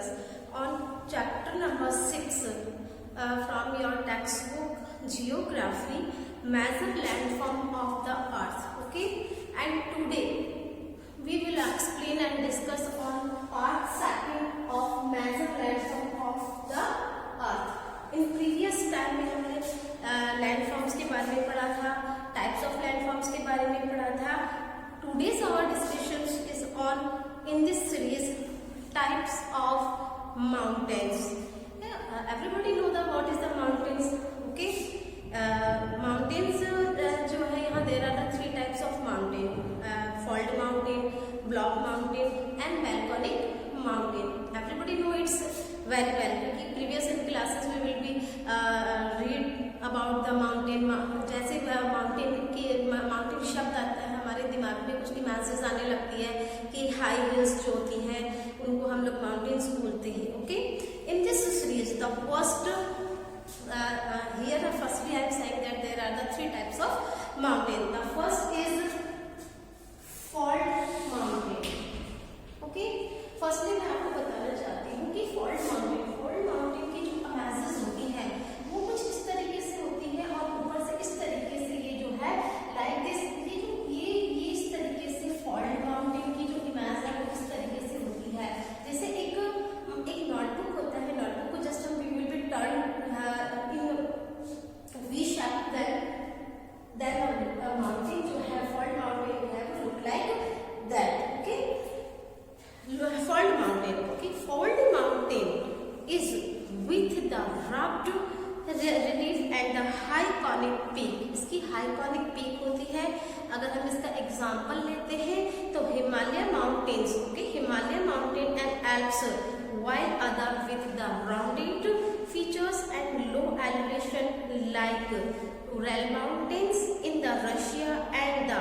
discuss on chapter number 6 from your textbook Geography, Major Landform of the Earth. Okay, and today we will explain and discuss on part 2 of Major Landform of the Earth. In previous time में हमने landforms के बारे में पढ़ा था, types of landforms के बारे में पढ़ा था. Today's our discussion is on in this series types of mountains. Everybody know the what is the mountains. Okay, mountains जो है यहाँ there are the 3 types of mountain: fault mountain, block mountain and volcanic mountain. Everybody know it's very well क्योंकि previous in classes we will be read about the mountain. जैसे mountain शब्द आता है हमारे दिमाग में कुछ इमेजेस आने लगती है कि हाई हिल्स जो होती हैं उनको हम लोग माउंटेन्स बोलते हैं. Okay, in this series the first here firstly I am saying that there are the 3 types of mountain. The first is fault mountain. Okay, firstly मैं आपको बताना चाहती हूँ कि fault mountain की जो images होती हैं वो कुछ इस तरीके से होती है और ऊपर से इस तरीके से ये जो है like this, ये इस तरीके से fault mountain की जो इमेज है वो इस तरीके से होती है. जैसे एक नोटबुक होता है, नोटबुक को जस्ट हम we will be turn V shape, then a mountain जो है fault mountain है वो look like that. Okay, fault mountain. Okay, fault mountain is with the rugged relief and the high conic peak. इसकी high conic peak होती है. अगर हम इसका एग्जाम्पल लेते हैं तो Himalaya mountains. Okay, Himalaya mountain and Alps, while other with the rounded features and low elevation like Ural Mountains in the Russia and the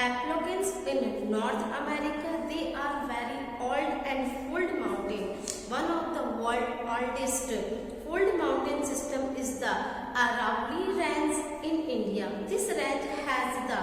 Appalachians in North America. They are very old and fold mountain. One of the world's oldest fold mountain system is the Aravalli Range in India. This range has the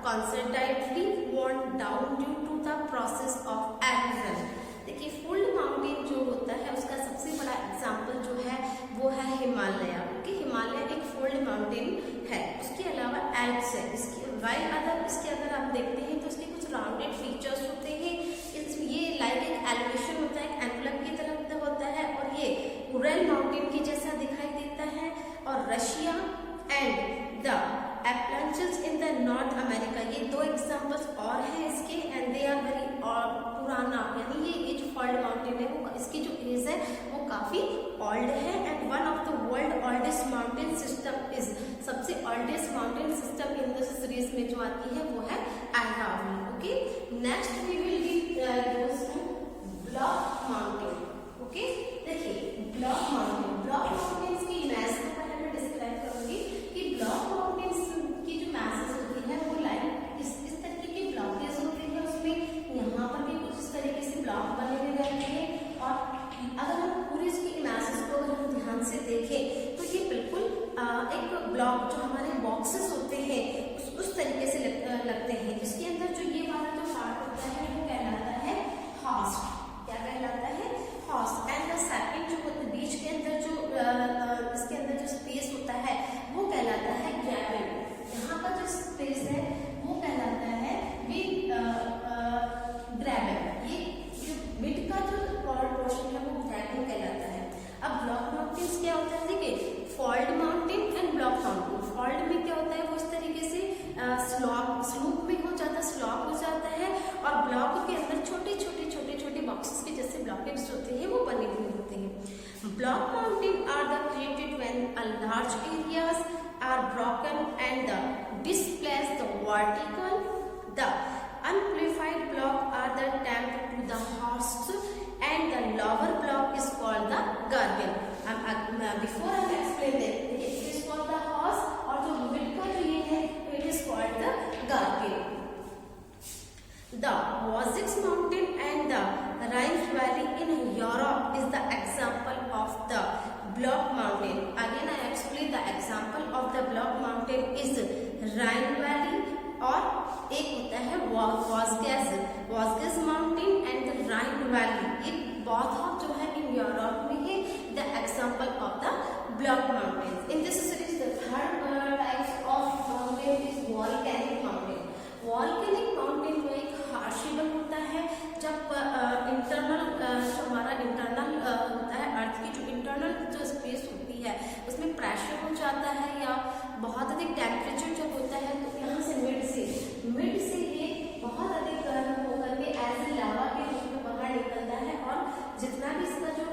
considerably worn down due to the process of erosion. देखिए fold mountain जो होता है उसका सबसे बड़ा example जो है वो है हिमालय. ओके, हिमालय एक फोल्ड माउंटेन है. उसके अलावा एल्प्स है. इसके अगर आप देखते हैं तो इसके कुछ राउंडेड फीचर्स होते हैं. ये लाइक एक एलिवेशन होता है, एक एनवलप की तरह होता है और ये उरल माउंटेन की जैसा दिखाई देता है. और Russia and the Appalachians in the North America, ये 2 एग्जाम्पल्स और हैं इसके एंड दे आर वेरी पुराना, यानी ये जो फॉल्ट माउंटेन है वो इसकी जो एज है वो काफी ओल्ड है. And one of the world oldest mountain system is, सबसे oldest mountain system in this series में जो आती है वो है Aravalli. Okay, next we will be goes to block mountain. Okay, देखिए ब्लॉक माउंटेन्स की इमेज को पहले मैं डिस्क्राइब करूंगी कि ब्लॉक माउंटेन्स की जो मैसेज होती है वो लाइक इस तरीके की ब्लॉकेज होती है. उसमें यहाँ पर भी कुछ इस तरीके से ब्लॉक बने हुए रहते हैं. और अगर हम पूरी इसकी इमेजेस को अगर हम ध्यान से देखें तो ये बिल्कुल एक ब्लॉक जो हमारे बॉक्सेस होते हैं उस तरीके से लगते हैं. इसके अंदर जो ये वाला जो पार्ट होता है वो कहलाता है हॉस्ट. क्या कहलाता है? हॉस्ट. एंड द सेकंड जो होता है बीच के अंदर जो इसके अंदर जो स्पेस होता है वो कहलाता है ग्रेवेल. यहाँ का जो स्पेस है वो कहलाता है ग्रेवेल. ये जो मिड का जो पोर्शन है वो ग्रेवेल कहलाता है. अब ब्लॉक माउंटेन्स क्या होता है? देखिए fault mountain and block mountain. Fault में क्या होता है वो इस तरीके से स्लूप में हो जाता है, स्लॉप हो जाता है. और ब्लॉक के अंदर छोटे छोटे बॉक्सेस के जैसे ब्लॉकेट्स होते हैं वो बने हुए होते हैं. Block mountain are the created when a large areas are broken and the displaced the vertical. The unamplified block are the tamped to the hosts and the lower block is called the gargle. Before I explain that it is called the host और जो mid का जो ये है it is called the gargle. The Vosges mountain and the Rhine valley in Europe is the example of the block mountain. Again I explain the example of the block mountain is Rhine valley और एक होता है वॉस्गेस mountain and the Rhine valley. ये बहुत जो है इन volcanic mountain में एक हार्शिबल होता है जब इंटरनल जो हमारा इंटरनल होता है, अर्थ की जो इंटरनल जो स्पेस होती है उसमें प्रेशर हो जाता है या बहुत अधिक टेम्परेचर जब होता है, तो यहाँ से मिड से ये बहुत अधिक गर्म होकर के एज लावा के रूप में बाहर निकलता है और जितना भी इसका जो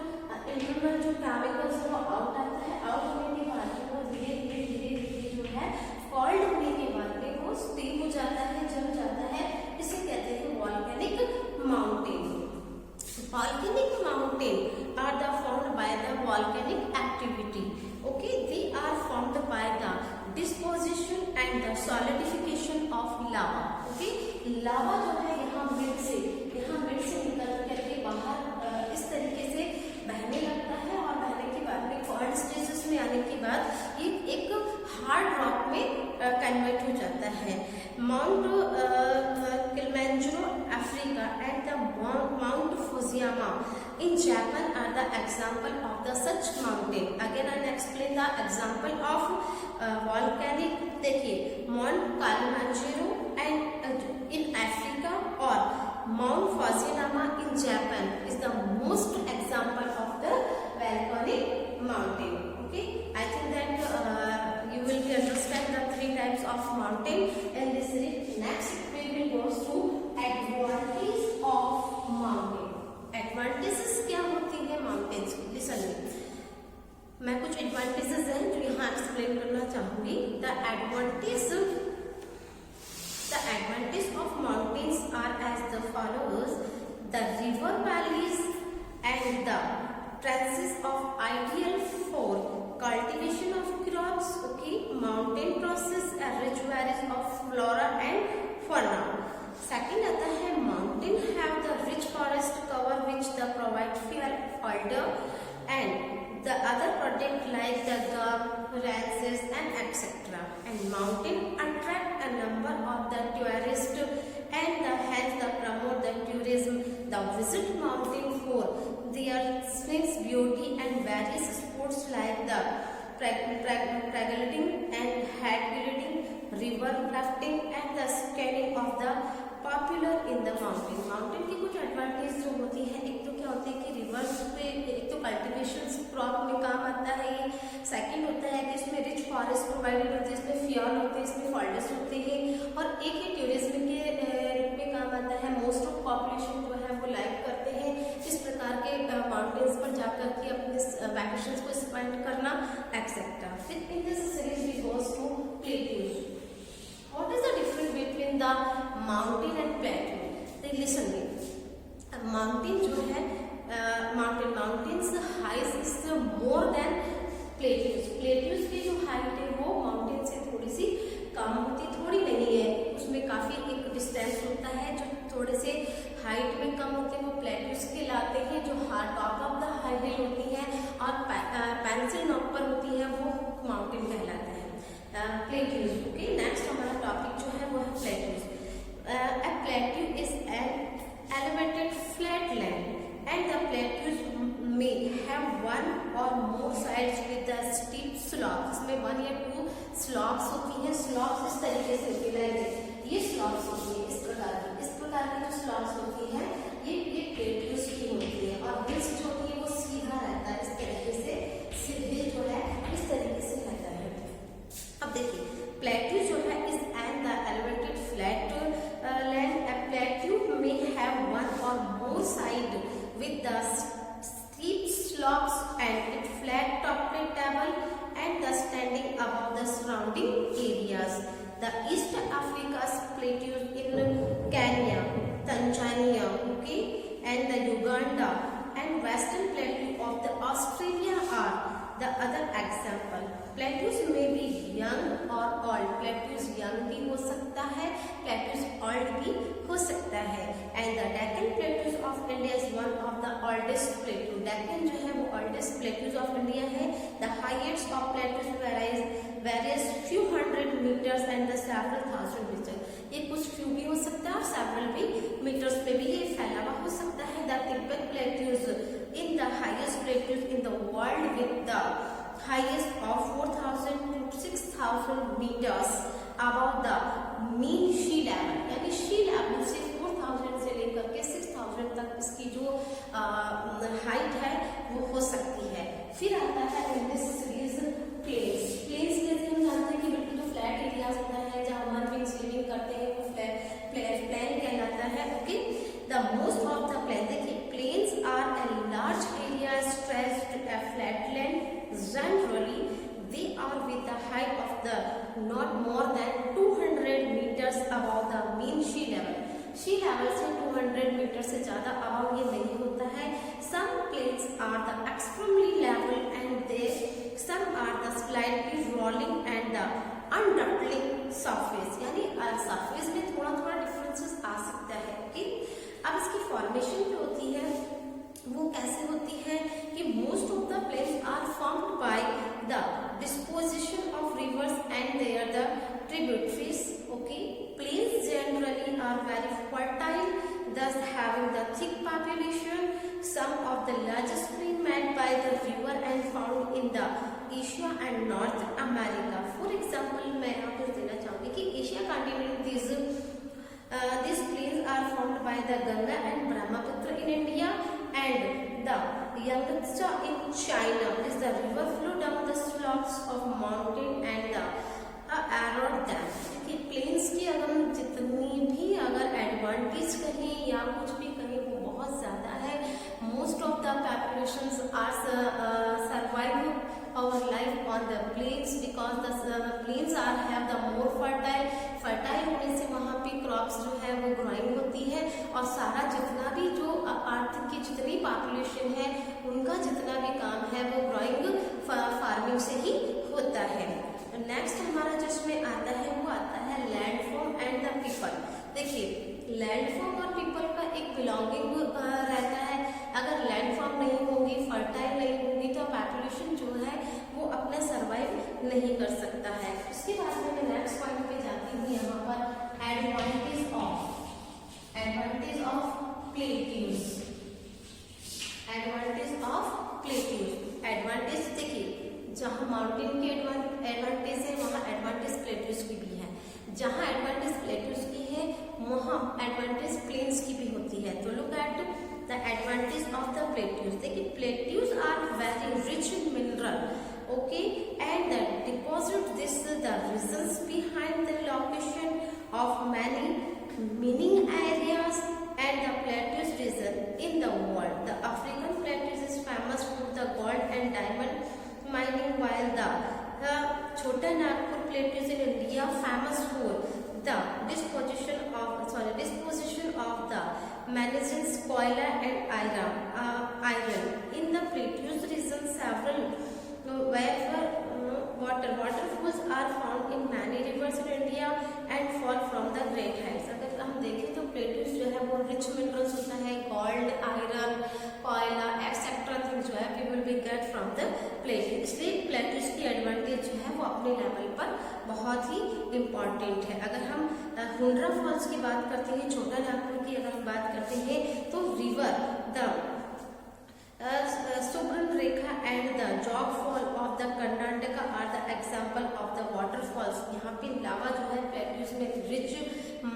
इंटरनल जो केमिकल्स है वो आउट आता है। आउट होने के बाद वो धीरे धीरे जो है कॉल्ड होने के बाद में वो स्टीम हो जाता है, जम जाता है। इसे कहते हैं volcanic mountain. Volcanic mountain are the formed by the volcanic activity. Okay, they are formed by the disposition and the solidification of lava. Okay, lava जो है यहाँ मिड से निकल करके बाहर इस तरीके से बहने लगता है और बहने के बाद में कॉल्ड स्टेजेस में आने के बाद ये एक हार्ड रॉक में कन्वर्ट हो जाता है। Mount Kilimanjaro Africa and the mount Fujiyama in Japan are the example of the such mountain. Again I explain the example of volcanic. देखिए mount Kilimanjaro and in Africa or Mount Fujiyama in Japan is the most example of the volcanic mountain. Okay, I think that you will understand the three types of mountain in this series. Next we will go to advantages of mountain. Advantages क्या होती है mountains की? Listen, मैं कुछ advantages हैं जो यहाँ explain करना चाहूंगी। The advantage of mountains are as the follows. The river valleys and the trenches of ideal for cultivation of crops. Okay, mountain process a rich varieties of flora and fauna. Second आता है mountain have the rich forest cover which the provide fuel, fodder and the other product like the gum, grasses and etc. And mountain attract a number of the tourists and hence the promote the tourism. The visit mountain for their scenic beauty and various sports like the paragliding and head gliding, river rafting and the skiing of the popular in the mountain. Mountain की कुछ advantage जो होती है, एक तो क्या होता है कि रिवर्स पे एक तो कल्टीवेशन क्रॉप में काम आता है ये। सेकंड होता है कि इसमें रिच फॉरेस्ट प्रोवाइडेड होते हैं, इसमें फ्योल होते हैं, इसमें फॉल्डर्स होते हैं और एक ही टूरिज्म के रूप में काम आता है। मोस्ट ऑफ पॉपुलेशन जो है वो लाइक करते हैं इस प्रकार के माउंटेन्स पर जाकर के अपने वैकेशंस को स्पेंड करना एक्सेट्रा। फिर in this series we goes to plateaus. What is the difference between the mountain and plateau? Then listen me. Mountain जो है mountains height is more than plateaus. Plateaus की जो height है वो mountain से थोड़ी सी कम होती, थोड़ी नहीं है, उसमें काफी एक डिस्टेंस होता है जो थोड़े से हाइट में कम होते हैं, वो प्लेट्यूज कहलाते हैं। जो top of the high heel होती है और पेंसिल नॉक पर होती है वो माउंटेन कहलाता है। प्लेट्यूज। ओके, नेक्स्ट हमारा टॉपिक जो है वो है plateaus. A plateau is an elevated flat land and the plateaus may have one or more sides with the steep slopes. इसमें 1 या 2 स्लॉप्स होती हैं। स्लॉप्स इस तरीके से होती है, ये स्लॉप्स होती है इस प्रकार की जो स्लॉप्स होती है ये प्लेट्यूज की होती है और हिल्स जो होती है वो सीधा रहता है, इस तरीके से हिल जो है इस तरीके से रहता है। अब देखिए प्लेट्यू जो है is and the elevated flat land. A plateau में have one or more side with the steep slopes and it flat topped table and the standing above the surrounding areas. The East Africa's plateaus in Kenya, Tanzania, okay, and the Uganda and western plateau of the Australia are the other example. Plateaus may be young or old. Plateaus young भी हो सकता है, plateaus old भी हो सकता है। And the Deccan Plateaus of India is one of the oldest plateau. Deccan जो है वो oldest plateaus of India है। The highest of plateaus varies few hundred meters and the several thousand meters. ये कुछ few भी हो सकता है और several भी meters पे भी ये फैला हुआ हो सकता है। The Tibet Plateaus in the highest plateaus in the world with the highest of 4,000 to 6,000 meters above the mean sea level, यानी सी लेवल से 4000 से लेकर के 6000 तक इसकी जो हाइट है वो हो सकती है। फिर आता है in this series plains. Plains जैसे हम जानते हैं कि बिल्कुल जो फ्लैट एरियाज होता है जहाँ ह्यूमन बीइंग्स लिविंग करते हैं वो प्लेन कहलाता है। Okay, the most of the plain, देखिए plains are a large area stretched a flatland, generally they are with the height of the not more than 200 meters above the mean sea level. sea level से 200 metre से ज्यादा above ये नहीं होता है। some plains are the extremely level and they some are the slightly rolling and the undulating surface, यानी surface में थोड़ा थोड़ा डिफरेंसेस आ सकता है। ओके, अब इसकी फॉर्मेशन जो होती है वो कैसे होती है कि most of the plains are formed by the disposition of rivers and their the tributaries. Okay, plains generally are very fertile, thus having the thick population. Some of the largest plain made by the river and found in the Asia and North America. For example, मैं आपको देना चाहूँगी कि Asia continent these plains are formed by the Ganga and Brahmaputra in India and the Yangtze in China. Is the river flow down the slopes of mountain and the erode them. देखिए planes की अगर जितनी भी अगर advantage कहें या कुछ भी कहें वो बहुत ज़्यादा है। Most of the populations are survive our life on the plains because the plains are have the more fertile होने से वहाँ पे क्रॉप्स जो है वो ग्रोइंग होती है और सारा जितना भी जो अर्थ की जितनी पॉपुलेशन है उनका जितना भी काम है वो ग्रोइंग फार्मिंग से ही होता है। नेक्स्ट हमारा जिसमें आता है वो आता है लैंडफॉर्म एंड द पीपल। देखिए लैंडफॉर्म और पीपल का एक बिलोंगिंग रहता है। अगर लैंडफॉर्म नहीं होगी, फर्टाइल नहीं होगी तो पॉपुलेशन जो है वो अपना सर्वाइव नहीं कर सकता है। उसके बाद में मैं नेक्स्ट पॉइंट पे जाती हूँ यहाँ पर एडवांटेज ऑफ प्लेट्यूज। एडवांटेज देखिए जहाँ माउंटेन की एडवांटेज है वहाँ एडवांटेज प्लेट्यूज की भी है। जहाँ एडवांटेज प्लेट्यूज की है वहाँ एडवांटेज प्लेन्स की भी होती है। तो look at the advantage of the plateaus. देखिए plateaus are very rich in mineral, okay, and the deposit this the reasons behind the location of many mining areas and the plateaus region in the world. The African plateaus is famous for the gold and diamond mining, while the Chota Nagpur plateaus in India famous for the disposition of the manganese, koila and iron. In the plateaus region, several waterfalls are found in many rivers in India and fall from the great heights. अगर हम देखें तो plateaus जो है वो rich minerals होता है, gold, iron, कोयला एक्सेट्रा थिंग्स जो है we will be get from the plateaus. इसलिए प्लेट्यूज की एडवांटेज जो है वो अपने लेवल पर बहुत ही इम्पॉर्टेंट है। अगर हम हुंड्रा फॉल्स की बात करते हैं, छोटा नागपुर की अगर हम बात करते हैं तो river the Subarnarekha and the Jog Fall of the Karnataka are the example of the waterfalls. यहाँ पे लावा जो है प्लेट्यूज में रिच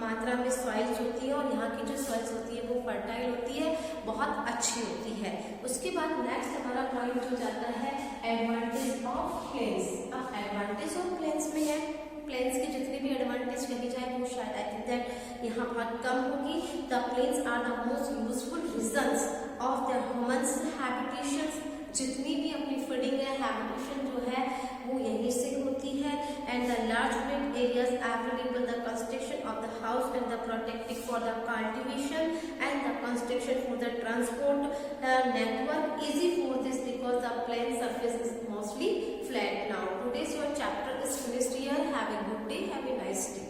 मात्रा में सॉइल्स होती है और यहाँ की जो सॉइल्स होती है वो फर्टाइल होती है, बहुत अच्छी होती है। उसके बाद नेक्स्ट हमारा पॉइंट जो जाता है एडवांटेज ऑफ प्लेन्स। अब एडवांटेज ऑफ प्लेन्स में है प्लेन्स की जितनी भी एडवांटेज कही जाए वो शायद आई थिंक दैट यहाँ बहुत कम होगी। The plains are the most useful regions of the humans habitations. जितनी भी अपनी फीडिंग है, हैबिटेशन जो है वो यहीं से होती है। And the large plain areas available the construction of the house and the protective for the cultivation and the construction for the transport network easy for this because the plane surface is mostly flat. Now today's your chapter is finished here. Have a good day, have a nice day.